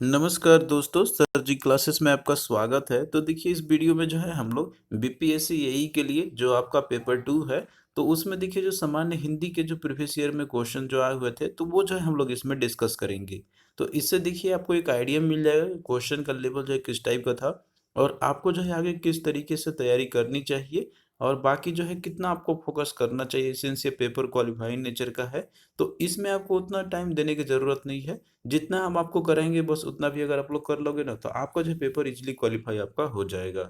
नमस्कार दोस्तों, सर जी क्लासेस में आपका स्वागत है। तो देखिए इस वीडियो में जो है हम लोग बीपीएससी एई के लिए जो आपका पेपर 2 है, तो उसमें देखिए जो सामान्य हिंदी के जो प्रीवियस ईयर में क्वेश्चन जो आए हुए थे, तो वो जो है हम लोग इसमें डिस्कस करेंगे। तो इससे देखिए आपको एक आइडिया मिल जाएगा कि क्वेश्चन का लेवल जो है किस टाइप का था और आपको जो है आगे किस तरीके से तैयारी करनी चाहिए और बाकी जो है कितना आपको फोकस करना चाहिए सिंस ये पेपर क्वालिफाइंग नेचर का है। तो इसमें आपको उतना टाइम देने की ज़रूरत नहीं है। जितना हम आपको कराएँगे बस उतना भी अगर आप लोग कर लोगे ना तो आपका जो है पेपर ईज़िली क्वालीफाई आपका हो जाएगा।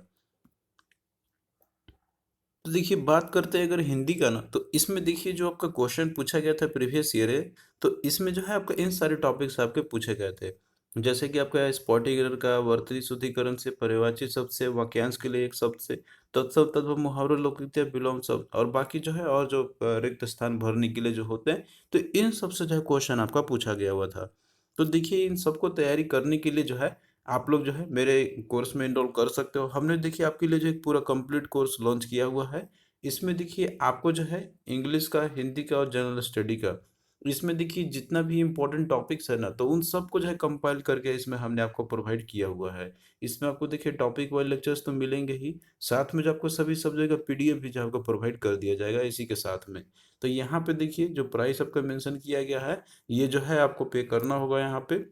तो देखिए बात करते हैं अगर हिंदी का ना तो इसमें देखिए जो आपका क्वेश्चन पूछा गया था प्रीवियस ईयर है, तो इसमें जो है आपका इन सारे टॉपिक्स आपके पूछे गए थे। जैसे कि आपका स्पॉटिंग का वर्तनी शुद्धिकरण से पर्यायवाची शब्द से वाक्यांश के लिए एक शब्द से तत्सम तद्भव मुहावरे लोककृति विलोम शब्द और बाकी जो है और जो रिक्त स्थान भरने के लिए जो होते हैं, तो इन सब से जो है क्वेश्चन आपका पूछा गया हुआ था। तो देखिए इन सबको तैयारी करने के लिए जो है आप लोग जो है मेरे कोर्स में एनरोल कर सकते हो। हमने देखिए आपके लिए जो एक पूरा कंप्लीट कोर्स लॉन्च किया हुआ है। इसमें देखिए आपको जो है इंग्लिश का, हिंदी का और जनरल स्टडी का, इसमें देखिए जितना भी इम्पोर्टेंट टॉपिक्स है ना, तो उन सबको जो है कंपाइल करके इसमें हमने आपको प्रोवाइड किया हुआ है। इसमें आपको देखिए टॉपिक वाइज़ लेक्चर्स तो मिलेंगे ही, साथ में जो आपको सभी सब्जेक्ट का पीडीएफ भी जो है आपको प्रोवाइड कर दिया जाएगा इसी के साथ में। तो यहाँ पे देखिए जो प्राइस आपका मेंशन किया गया है, ये जो है आपको पे करना होगा यहाँ पे।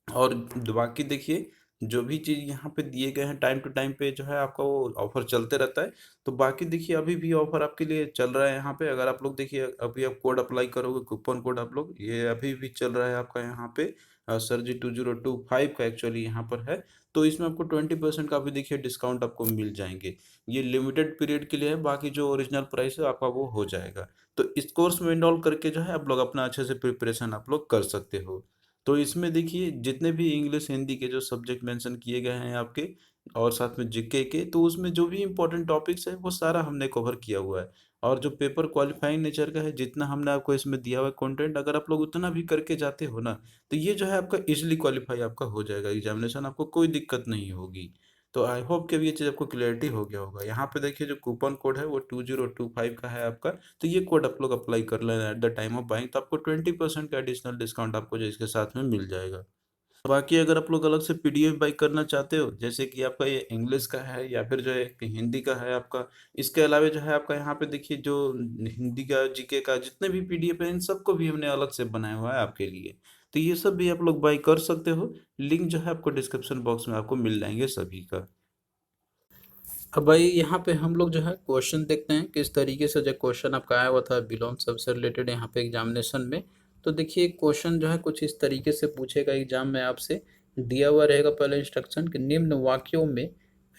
और बाकी देखिए जो भी चीज़ यहाँ पे दिए गए हैं टाइम टू टाइम पे जो है आपका वो ऑफर चलते रहता है। तो बाकी देखिए अभी भी ऑफर आपके लिए चल रहा है यहाँ पे। अगर आप लोग देखिए अभी आप कोड अप्लाई करोगे, कूपन कोड आप लोग, ये अभी भी चल रहा है आपका यहाँ पे सर जी 2025 का एक्चुअली यहाँ पर है। तो इसमें आपको 20% का भी देखिए डिस्काउंट आपको मिल जाएंगे। ये लिमिटेड पीरियड के लिए है, बाकी जो ओरिजिनल प्राइस है आपका वो हो जाएगा। तो इस कोर्स में इनरोल करके जो है आप लोग अपना अच्छे से प्रिपरेशन आप लोग कर सकते हो। तो इसमें देखिए जितने भी इंग्लिश हिंदी के जो सब्जेक्ट मेंशन किए गए हैं आपके और साथ में जीके के, तो उसमें जो भी इम्पोर्टेंट टॉपिक्स है वो सारा हमने कवर किया हुआ है। और जो पेपर क्वालिफाइंग नेचर का है, जितना हमने आपको इसमें दिया हुआ है कंटेंट, अगर आप लोग उतना भी करके जाते हो ना, तो ये जो है आपका इजीली क्वालिफाई आपका हो जाएगा एग्जामिनेशन, आपको कोई दिक्कत नहीं होगी। तो आई होप कि अब ये चीज़ आपको क्लियरिटी हो गया होगा। यहाँ पे देखिए जो कूपन कोड है वो 2025 का है आपका। तो ये कोड आप लोग अप्लाई कर लेना at the time of buying, तो आपको 20% का एडिशनल डिस्काउंट आपको जो इसके साथ में मिल जाएगा। बाकी अगर आप लोग अलग से पीडीएफ बाई करना चाहते हो, जैसे कि आपका ये इंग्लिश का है या फिर जो है कि हिंदी का है आपका, इसके अलावा जो है आपका यहाँ पे देखिए जो हिंदी का, जीके का जितने भी पीडीएफ है इन सबको भी हमने अलग से बनाया हुआ है आपके लिए। तो ये सब भी आप लोग बाई कर सकते हो। लिंक जो है आपको डिस्क्रिप्शन बॉक्स में आपको मिल जाएंगे सभी का। अब भाई यहाँ पे हम लोग जो है क्वेश्चन देखते हैं किस तरीके से जो क्वेश्चन आपका आया हुआ था बिलोम सबसे रिलेटेड यहाँ पे एग्जामिनेशन में। तो देखिए क्वेश्चन जो है कुछ इस तरीके से पूछेगा एग्जाम में आपसे। दिया हुआ रहेगा पहले इंस्ट्रक्शन कि निम्न वाक्यों में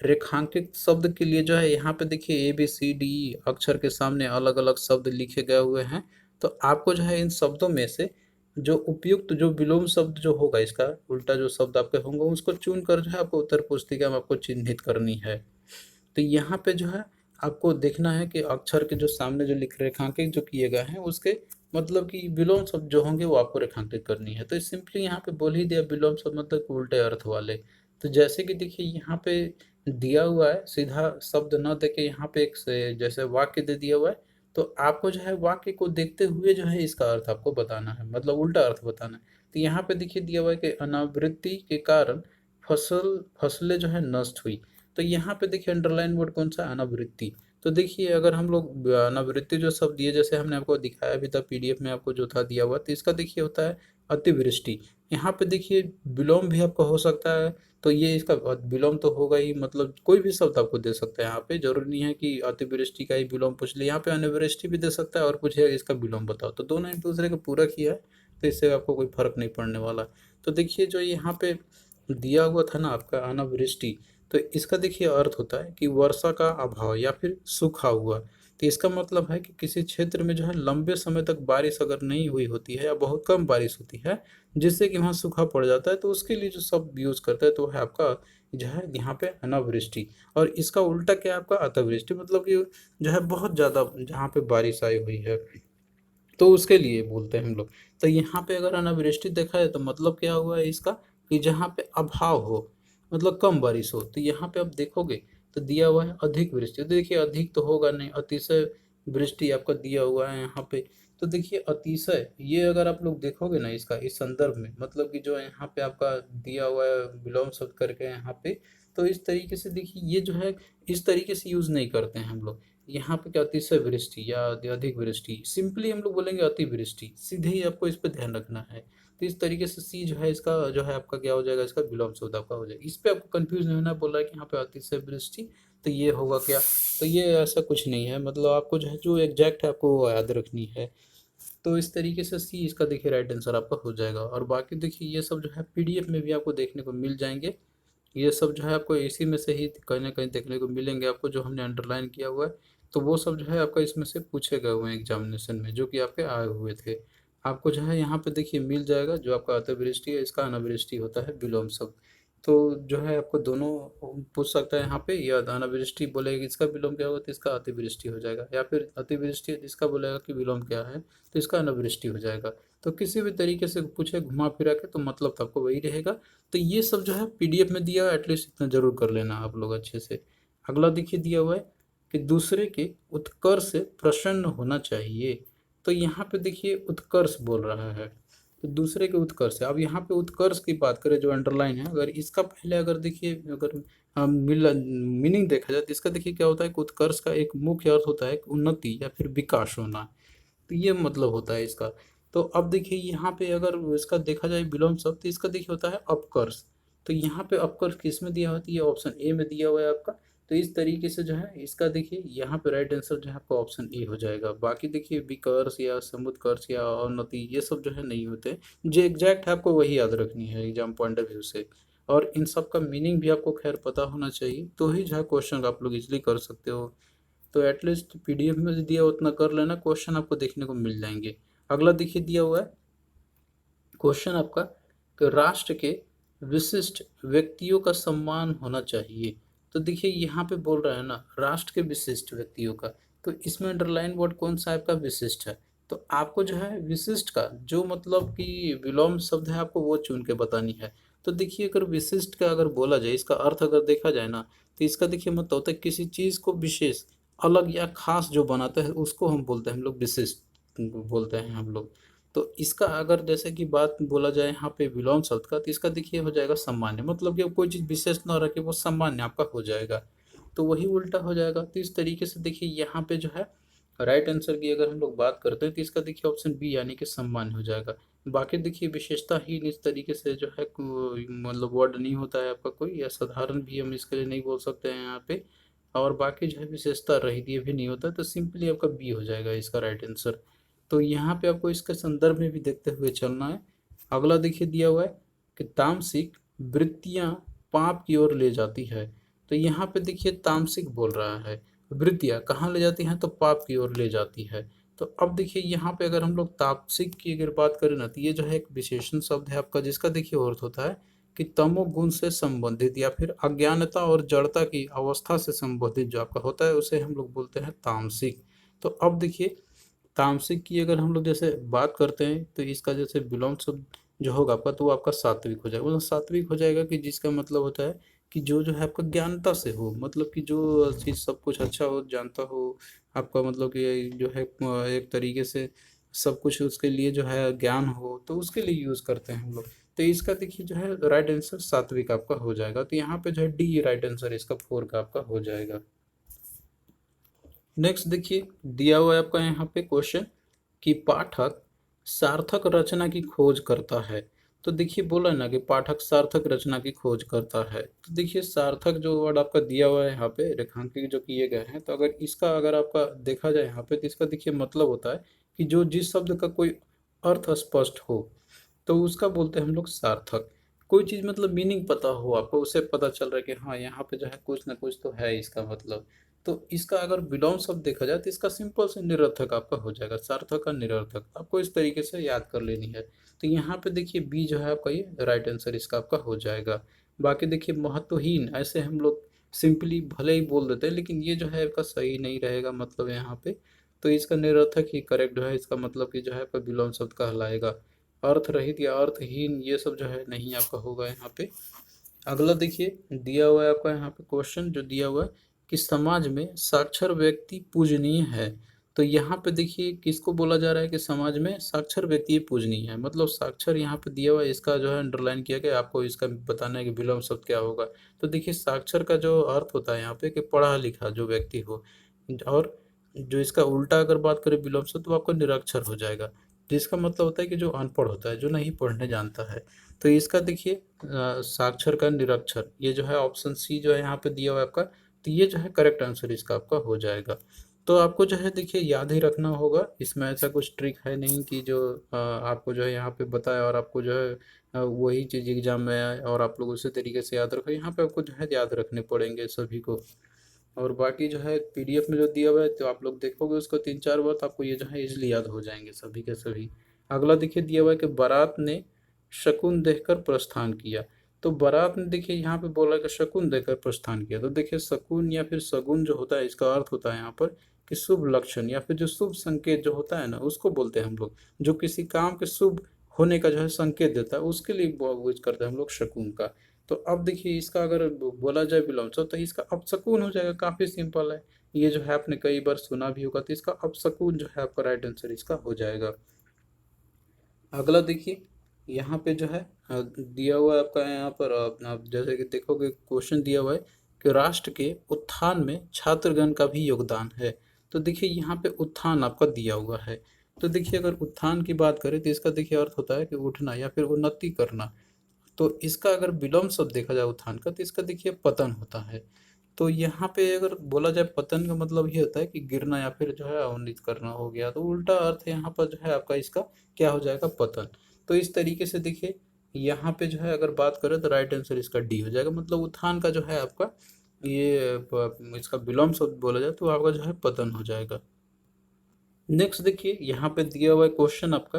रेखांकित शब्द के लिए जो है यहाँ पे देखिए ABCDE अक्षर के सामने अलग अलग शब्द लिखे गए हुए हैं। तो आपको जो है इन शब्दों में से जो उपयुक्त जो विलोम शब्द जो होगा, इसका उल्टा जो शब्द आपके होंगे उसको चुन कर जो है आपको उत्तर पुस्तिका में आपको चिन्हित करनी है। तो यहाँ पे जो है आपको देखना है कि अक्षर के जो सामने जो लिख रेखांकित जो किए गए हैं उसके मतलब कि विलोम शब्द जो होंगे वो आपको रेखांकित करनी है। तो सिंपली यहाँ पे बोल ही दिया विलोम शब्द मतलब कि उल्टे अर्थ वाले। तो जैसे कि देखिए यहाँ पे दिया हुआ है, सीधा शब्द न देके यहाँ पे एक से जैसे वाक्य दे दिया हुआ है। तो आपको जो है वाक्य को देखते हुए जो है इसका अर्थ आपको बताना है, मतलब उल्टा अर्थ बताना है। तो यहाँ पे देखिए दिया हुआ है कि अनावृष्टि के कारण फसलें जो है नष्ट हुई। तो यहाँ पे देखिए अंडरलाइन वर्ड कौन सा, अनावृत्ति। तो देखिए अगर हम लोग अनावृत्ति जो शब्द दिए, जैसे हमने आपको दिखाया भी था पीडीएफ में आपको जो था दिया हुआ, तो इसका देखिए होता है अतिवृष्टि। यहाँ पे देखिए विलोम भी आपका हो सकता है। तो ये इसका विलोम तो होगा ही, मतलब कोई भी शब्द आपको दे सकता है। यहाँ पे जरूरी नहीं है कि अतिवृष्टि का ही विलोम पूछ ले, यहाँ पे अनावृष्टि भी दे सकता है और पूछेगा इसका विलोम बताओ, तो दोनों एक दूसरे का पूरा किया है। तो इससे आपको कोई फर्क नहीं पड़ने वाला। तो देखिए जो यहाँ पे दिया हुआ था ना आपका अनावृष्टि, तो इसका देखिए अर्थ होता है कि वर्षा का अभाव या फिर सूखा हुआ। तो इसका मतलब है कि किसी क्षेत्र में जो है लंबे समय तक बारिश अगर नहीं हुई होती है या बहुत कम बारिश होती है, जिससे कि वहाँ सूखा पड़ जाता है, तो उसके लिए जो शब्द यूज करता है तो है आपका जो है यहाँ पे अनावृष्टि। और इसका उल्टा क्या है आपका अतिवृष्टि, मतलब कि जो है बहुत ज़्यादा जहाँ पे बारिश आई हुई है तो उसके लिए बोलते हैं हम लोग। तो यहाँ पे अगर अनावृष्टि देखा है तो मतलब क्या हुआ है इसका, कि जहाँ पे अभाव हो, मतलब कम बारिश हो। तो यहाँ पे आप देखोगे तो दिया हुआ है अधिक वृष्टि, तो देखिए अधिक तो होगा नहीं, अतिशय वृष्टि आपका दिया हुआ है यहाँ पे। तो देखिए अतिशय ये अगर आप लोग देखोगे ना इसका इस संदर्भ में, मतलब कि जो यहाँ पे आपका दिया हुआ है विलोम शब्द करके यहाँ पे, तो इस तरीके से देखिए ये जो है इस तरीके से यूज नहीं करते हैं हम लोग। यहाँ पे क्या अतिशय वृष्टि या अधिक वृष्टि, सिंपली हम लोग बोलेंगे अतिवृष्टि, सीधे ही आपको इस पे ध्यान रखना है। तो इस तरीके से सी जो है इसका जो है आपका क्या हो जाएगा, इसका विलोम शब्द आपका हो जाएगा। इस पे आपको कंफ्यूज नहीं होना, बोल रहा है कि यहाँ पे अतिशय वृष्टि तो ये होगा क्या, तो ये ऐसा कुछ नहीं है, मतलब आपको जो है जो एग्जैक्ट है आपको वो याद रखनी है। तो इस तरीके से सी इसका देखिए राइट आंसर आपका हो जाएगा। और बाकी देखिए ये सब जो है पीडीएफ में भी आपको देखने को मिल जाएंगे। ये सब जो है आपको इसी में से ही कहीं ना कहीं देखने को मिलेंगे आपको, जो हमने अंडरलाइन किया हुआ है। तो वो सब जो है आपका इसमें से पूछे गए हुए हैं एग्जामिनेशन में, जो कि आपके आए हुए थे। आपको जो है यहाँ पे देखिए मिल जाएगा, जो आपका अतिवृष्टि है इसका अनावृष्टि होता है विलोम शब्द। तो जो है आपको दोनों पूछ सकता है यहाँ पे, या अनावृष्टि बोलेगा इसका विलोम क्या होगा तो इसका अतिवृष्टि हो जाएगा, या फिर अतिवृष्टि है जिसका बोलेगा कि विलोम क्या है तो इसका अनावृष्टि हो जाएगा। तो किसी भी तरीके से पूछे घुमा फिरा के तो मतलब तो आपको वही रहेगा। तो ये सब जो है पीडीएफ में दिया हुआ है, एटलीस्ट इतना जरूर कर लेना आप लोग अच्छे से। अगला देखिए दिया हुआ है कि दूसरे के उत्कर्ष से प्रसन्न होना चाहिए। तो यहाँ पे देखिए उत्कर्ष बोल रहा है, तो दूसरे के उत्कर्ष से, अब यहाँ पे उत्कर्ष की बात करें जो अंडरलाइन है, अगर इसका पहले अगर देखिए अगर मीनिंग देखा जाए तो इसका देखिए क्या होता है कि उत्कर्ष का एक मुख्य अर्थ होता है कि उन्नति या फिर विकास होना। तो ये मतलब होता है इसका। तो अब देखिए यहाँ पे अगर इसका देखा जाए विलोम शब्द, तो इसका देखिए होता है अपकर्ष। तो यहाँ पे अपकर्ष किस में दिया होती है, ऑप्शन ए में दिया हुआ है आपका। तो इस तरीके से जो है इसका देखिए यहाँ पे राइट आंसर जो है आपका ऑप्शन ए हो जाएगा। बाकी देखिए विकर्ष या समुत्कर्ष या अवनति ये सब जो है नहीं होते, जो एग्जैक्ट है आपको वही याद रखनी है एग्जाम पॉइंट ऑफ व्यू से। और इन सब का मीनिंग भी आपको खैर पता होना चाहिए, तो ही जो है क्वेश्चन आप लोग इजिली कर सकते हो। तो एटलीस्ट पीडीएफ में जो दिया उतना कर लेना, क्वेश्चन आपको देखने को मिल जाएंगे। अगला देखिए दिया हुआ है क्वेश्चन आपका कि राष्ट्र के विशिष्ट व्यक्तियों का सम्मान होना चाहिए। तो देखिए यहाँ पे बोल रहा है ना राष्ट्र के विशिष्ट व्यक्तियों का, तो इसमें अंडरलाइन वर्ड कौन सा आपका विशिष्ट है। तो आपको जो है विशिष्ट का जो मतलब कि विलोम शब्द है आपको वो चुन के बतानी है। तो देखिए अगर विशिष्ट का अगर बोला जाए, इसका अर्थ अगर देखा जाए ना, तो इसका देखिए मतलब होता है किसी चीज़ को विशेष अलग या खास जो बनाता है उसको हम बोलते हैं हम लोग विशिष्ट बोलते हैं हम लोग। तो इसका अगर जैसे कि बात बोला जाए यहाँ पे विलोम शब्द का, तो इसका देखिए हो जाएगा सामान्य, मतलब कि कोई चीज़ विशेष ना रखे वो सामान्य आपका हो जाएगा। तो वही उल्टा हो जाएगा। तो इस तरीके से देखिए यहाँ पे जो है राइट आंसर की अगर हम लोग बात करते हैं तो इसका देखिए ऑप्शन बी यानी कि सामान्य हो जाएगा। बाकी देखिए विशेषता ही इस तरीके से जो है मतलब वर्ड नहीं होता है आपका कोई, या साधारण भी हम इसके लिए नहीं बोल सकते हैं यहाँ पे। और बाकी जो है विशेषता रहित ये भी नहीं होता, तो सिंपली आपका बी हो जाएगा इसका राइट आंसर। तो यहाँ पे आपको इसके संदर्भ में भी देखते हुए चलना है। अगला देखिए दिया हुआ है कि तामसिक वृत्तियाँ पाप की ओर ले जाती है। तो यहाँ पे देखिए तामसिक बोल रहा है, वृत्तियाँ कहाँ ले जाती हैं तो पाप की ओर ले जाती है। तो अब देखिए यहाँ पे अगर हम लोग तामसिक की अगर बात करें ना, तो ये जो है एक विशेषण शब्द है आपका, जिसका देखिए अर्थ होता है कि तमोगुण से संबंधित या फिर अज्ञानता और जड़ता की अवस्था से संबंधित जो आपका होता है उसे हम लोग बोलते हैं तामसिक। तो अब देखिए तामसिक की अगर हम लोग जैसे बात करते हैं तो इसका जैसे विलोम शब्द जो होगा आपका तो वो आपका सात्विक हो जाएगा। वो सात्विक हो जाएगा कि जिसका मतलब होता है कि जो है आपका ज्ञानता से हो, मतलब कि जो चीज़ सब कुछ अच्छा हो जानता हो आपका, मतलब कि जो है एक तरीके से सब कुछ उसके लिए जो है ज्ञान हो, तो उसके लिए यूज़ करते हैं हम लोग। तो इसका देखिए जो है राइट आंसर सात्विक आपका हो जाएगा। तो यहाँ पे जो है डी राइट आंसर इसका 4 का आपका हो जाएगा। नेक्स्ट देखिए दिया हुआ है आपका यहाँ पे क्वेश्चन कि पाठक सार्थक रचना की खोज करता है। तो देखिए बोला ना कि पाठक सार्थक रचना की खोज करता है। तो देखिए सार्थक जो वर्ड आपका दिया हुआ है यहाँ पे रेखांकित जो किए गए हैं, तो अगर इसका अगर आपका देखा जाए यहाँ पे तो इसका देखिए मतलब होता है कि जो जिस शब्द का कोई अर्थ स्पष्ट हो तो उसका बोलते हैं हम लोग सार्थक। कोई चीज़ मतलब मीनिंग पता हो आपको, उससे पता चल रहा है कि हाँ यहाँ पे जो है कुछ ना कुछ तो है इसका मतलब। तो इसका अगर विलोम शब्द देखा जाए तो इसका सिंपल से निरर्थक आपका हो जाएगा, सार्थक का निरर्थक आपको इस तरीके से याद कर लेनी है। तो यहाँ पे देखिए बी जो है आपका ये राइट आंसर इसका आपका हो जाएगा। बाकी देखिए महत्वहीन ऐसे हम लोग सिंपली भले ही बोल देते हैं, लेकिन ये जो है आपका सही नहीं रहेगा मतलब यहाँ पे। तो इसका निरर्थक ही करेक्ट जो है इसका मतलब कि जो है आपका विलोम शब्द कहलाएगा। अर्थ रहित या अर्थहीन ये सब जो है नहीं आपका होगा यहाँ पे। अगला देखिए दिया हुआ है आपका यहाँ पे क्वेश्चन जो दिया हुआ है कि समाज में साक्षर व्यक्ति पूजनीय है। तो यहाँ पे देखिए किसको बोला जा रहा है कि समाज में साक्षर व्यक्ति पूजनीय है, मतलब साक्षर यहाँ पे दिया हुआ है, इसका जो है अंडरलाइन किया गया, आपको इसका बताना है कि विलोम शब्द क्या होगा। तो देखिए साक्षर का जो अर्थ होता है यहाँ पे कि पढ़ा लिखा जो व्यक्ति हो, और जो इसका उल्टा अगर बात करें विलोम शब्द, तो आपका निरक्षर हो जाएगा, जिसका मतलब होता है कि जो अनपढ़ होता है, जो नहीं पढ़ने जानता है। तो इसका देखिए साक्षर का निरक्षर, ये जो है ऑप्शन सी जो है यहाँ पे दिया हुआ है आपका, तो ये जो है करेक्ट आंसर इसका आपका हो जाएगा। तो आपको जो है देखिए याद ही रखना होगा, इसमें ऐसा कुछ ट्रिक है नहीं कि जो आपको जो है यहाँ पे बताया और आपको जो है वही चीज़ एग्जाम में आए और आप लोग उसी तरीके से याद रखो। यहाँ पे आपको जो है याद रखने पड़ेंगे सभी को। और बाकी जो है पीडीएफ में जो दिया हुआ है, तो आप लोग देखोगे उसको 3-4 बार, तो आपको ये जो है इजीली याद हो जाएंगे सभी के सभी। अगला देखिए दिया हुआ है कि बारात ने शकुन देखकर प्रस्थान किया। तो बारात ने देखिए यहाँ पे बोला कि शकुन देखकर प्रस्थान किया, तो देखिए शकुन या फिर शगुन जो होता है, इसका अर्थ होता है यहाँ पर कि शुभ लक्षण या फिर जो शुभ संकेत जो होता है ना, उसको बोलते हैं हम लोग। जो किसी काम के शुभ होने का जो है संकेत देता है, उसके लिए यूज करते हैं हम लोग शकुन का। तो अब देखिए इसका अगर बोला जाए विलोम तो इसका अपशकुन हो जाएगा, काफी सिंपल है। ये जो है आपने कई बार सुना भी होगा, तो इसका अपशकुन जो है आपका राइट आंसर इसका हो जाएगा। अगला देखिए यहाँ पे जो है दिया हुआ है आपका, यहाँ पर आप जैसे कि देखोगे क्वेश्चन दिया हुआ है कि राष्ट्र के उत्थान में छात्रगण का भी योगदान है। तो देखिए यहाँ पे उत्थान आपका दिया हुआ है। तो देखिए अगर उत्थान की बात करें, तो इसका देखिए अर्थ होता है कि उठना या फिर उन्नति करना। तो इसका अगर विलोम शब्द देखा जाए उत्थान का, तो इसका देखिए पतन होता है। तो यहाँ पे अगर बोला जाए पतन का मतलब ये होता है कि गिरना या फिर जो है अवनीत करना हो गया, तो उल्टा अर्थ यहाँ पर जो है आपका इसका क्या हो जाएगा, पतन। तो इस तरीके से देखिए यहाँ पे जो है अगर बात करें, तो राइट आंसर इसका डी हो जाएगा, मतलब उत्थान का जो है आपका ये इसका विलोम शब्द बोला जाए तो आपका जो है पतन हो जाएगा। नेक्स्ट देखिए यहाँ पे दिया हुआ है क्वेश्चन आपका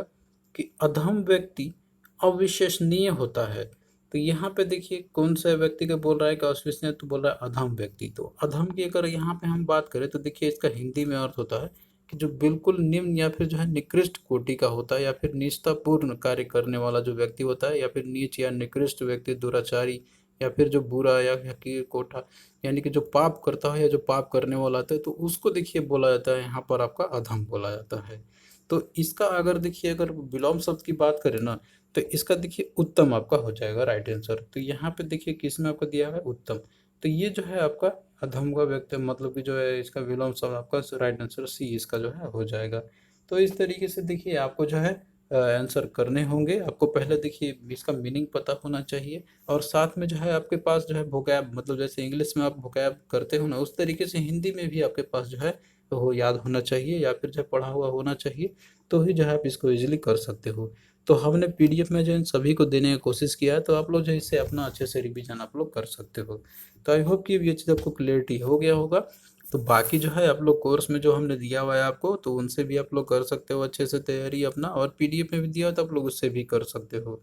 कि अधम व्यक्ति अविश्वसनीय होता है। तो यहाँ पे देखिए कौन सा व्यक्ति का बोल रहा है कि अविश्वसनीय, तो बोल रहा है अधम व्यक्ति। तो अधम की अगर यहाँ पे हम बात करें, तो देखिए इसका हिंदी में अर्थ होता है कि जो बिल्कुल निम्न या फिर जो है निकृष्ट कोटि का होता है, या फिर निष्ठापूर्ण कार्य करने वाला जो व्यक्ति होता है, या फिर नीच या निकृष्ट व्यक्ति, दुराचारी, या फिर जो बुरा या हकीर कोठा, यानी कि जो पाप करता है या जो पाप करने वाला आता है, तो उसको देखिए बोला जाता है यहाँ पर आपका अधम बोला जाता है। तो इसका अगर देखिए अगर विलोम शब्द की बात करें ना, तो इसका देखिए उत्तम आपका हो जाएगा राइट आंसर। तो यहाँ पे देखिए किस में आपका दिया है उत्तम। तो ये जो है आपका अधम का व्यक्ति, मतलब कि जो है इसका विलोम शब्द आपका राइट आंसर सी इसका जो है हो जाएगा। तो इस तरीके से देखिए आपको जो है आंसर करने होंगे। आपको पहले देखिए इसका मीनिंग पता होना चाहिए, और साथ में जो है आपके पास जो है वोकैब, मतलब जैसे इंग्लिश में आप वोकैब करते हो ना, उस तरीके से हिंदी में भी आपके पास जो है वो याद होना चाहिए, या फिर जो है पढ़ा हुआ होना चाहिए, तो ही जो है आप इसको इजीली कर सकते हो। तो हमने पीडीएफ में जो इन सभी को देने की कोशिश किया है, तो आप लोग जो है इससे अपना अच्छे से रिवीजन आप लोग कर सकते हो। तो आई होप कि ये चीज़ आपको क्लियरिटी हो गया होगा। तो बाकी जो है आप लोग कोर्स में जो हमने दिया हुआ है आपको, तो उनसे भी आप लोग कर सकते हो अच्छे से तैयारी अपना, और पीडीएफ में भी दिया हो तो आप लोग उससे भी कर सकते हो।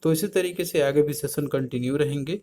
तो इसी तरीके से आगे भी सेशन कंटिन्यू रहेंगे।